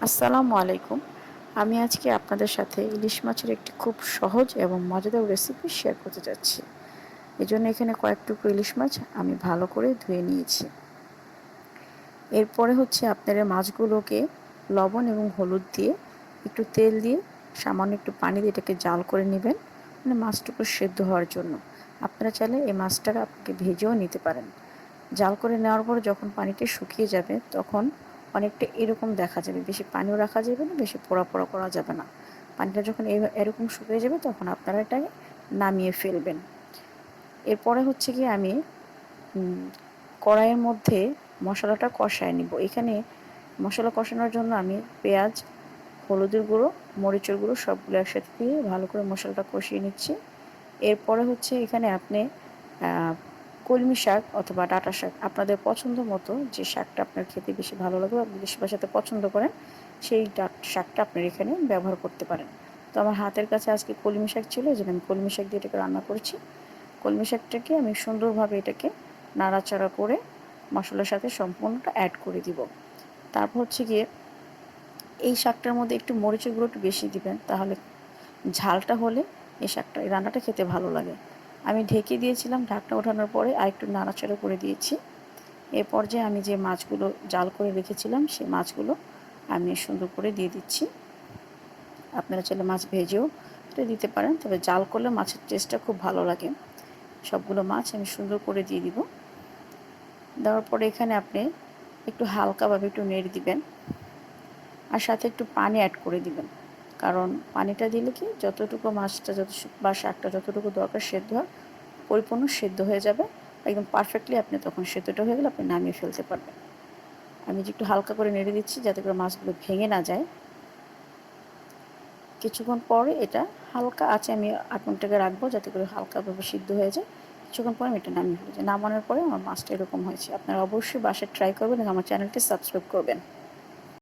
আসসালামু আলাইকুম। আমি আজকে আপনাদের সাথে ইলিশ মাছের একটি খুব সহজ এবং মজাদার রেসিপি শেয়ার করতে যাচ্ছি। এজন্য এখানে কয়েক টুকরো ইলিশ মাছ আমি ভালো করে ধুয়ে নিয়েছি। এরপরে হচ্ছে আপনারা মাছগুলোকে লবণ এবং হলুদ দিয়ে একটু তেল দিয়ে সামান্য একটু পানি দিয়ে এটাকে জাল করে নেবেন, মানে মাছটুকু সেদ্ধ হওয়ার জন্য। আপনারা চাইলে এই মাছটাকে আপনাকে ভেজেও নিতে পারেন। জাল করে নেওয়ার পর যখন পানিটা শুকিয়ে যাবে তখন অনেকটা এরকম দেখা যাবে, বেশি পানিও রাখা যাবে না, বেশি পোড়া পোড়া করা যাবে না। পানিটা যখন এরকম শুকিয়ে যাবে তখন আপনারা এটাকে নামিয়ে ফেলবেন। এরপরে হচ্ছে কি আমি কড়াইয়ের মধ্যে মশলাটা কষায় নিব। এখানে মশলা কষানোর জন্য আমি পেঁয়াজ, হলুদের গুঁড়ো, মরিচের গুঁড়ো সবগুলো একসাথে দিয়ে ভালো করে মশলাটা কষিয়ে নিচ্ছি। এরপরে হচ্ছে এখানে আপনি কলমি শাক অথবা ডাঁটা শাক আপনাদের পছন্দ মতো যে শাকটা আপনার খেতে বেশি ভালো লাগে বা বেশি বাসাতে পছন্দ করেন সেই শাকটা আপনার এখানে ব্যবহার করতে পারেন। তো আমার হাতের কাছে আজকে কলমি শাক ছিল, এই জন্য আমি কলমি শাক দিয়ে এটাকে রান্না করছি। কলমি শাকটাকে আমি সুন্দরভাবে এটাকে নাড়াচাড়া করে মশলার সাথে সম্পূর্ণটা অ্যাড করে দিব। তারপর হচ্ছে গিয়ে এই শাকটার মধ্যে একটু মরিচের গুঁড়ো একটু বেশি দিবেন, তাহলে ঝালটা হলে এই রান্নাটা খেতে ভালো লাগে। আমি ঢেকে দিয়েছিলাম, ঢাকনা ওঠানোর পরে আরেকটু নাড়াচাড়া করে দিয়েছি। এ পর্যায়ে আমি যে মাছগুলো জাল করে রেখেছিলাম সেই মাছগুলো আমি সুন্দর করে দিয়ে দিচ্ছি। আপনারা চাইলে মাছ ভেজেও এটা দিতে পারেন, তবে জাল করলে মাছের টেস্টটা খুব ভালো লাগে। সবগুলো মাছ আমি সুন্দর করে দিয়ে দিব। দেওয়ার পরে এখানে আপনি একটু হালকাভাবে একটু নেড়ে দিবেন, আর সাথে একটু পানি অ্যাড করে দিবেন। কারণ পানিটা দিলে কি যতটুকু মাছটা বা শাকটা যতটুকু দরকার সেদ্ধ হয় পরিপূর্ণ সেদ্ধ হয়ে যাবে, একদম পারফেক্টলি আপনি তখন সেদ্ধটা হয়ে গেলে আপনি নামিয়ে ফেলতে পারবেন। আমি যে একটু হালকা করে নেড়ে দিচ্ছি যাতে করে মাছগুলো ভেঙে না যায়। কিছুক্ষণ পরে এটা হালকা আঁচে আমি আগুনটাকে রাখবো যাতে করে হালকাভাবে সিদ্ধ হয়ে যায়। কিছুক্ষণ পরে আমি এটা নামিয়ে ফেলেছি। নামানোর পরে আমার মাছটা এরকম হয়েছে। আপনারা অবশ্যই বাসায় ট্রাই করবেন এবং আমার চ্যানেলটি সাবস্ক্রাইব করবেন।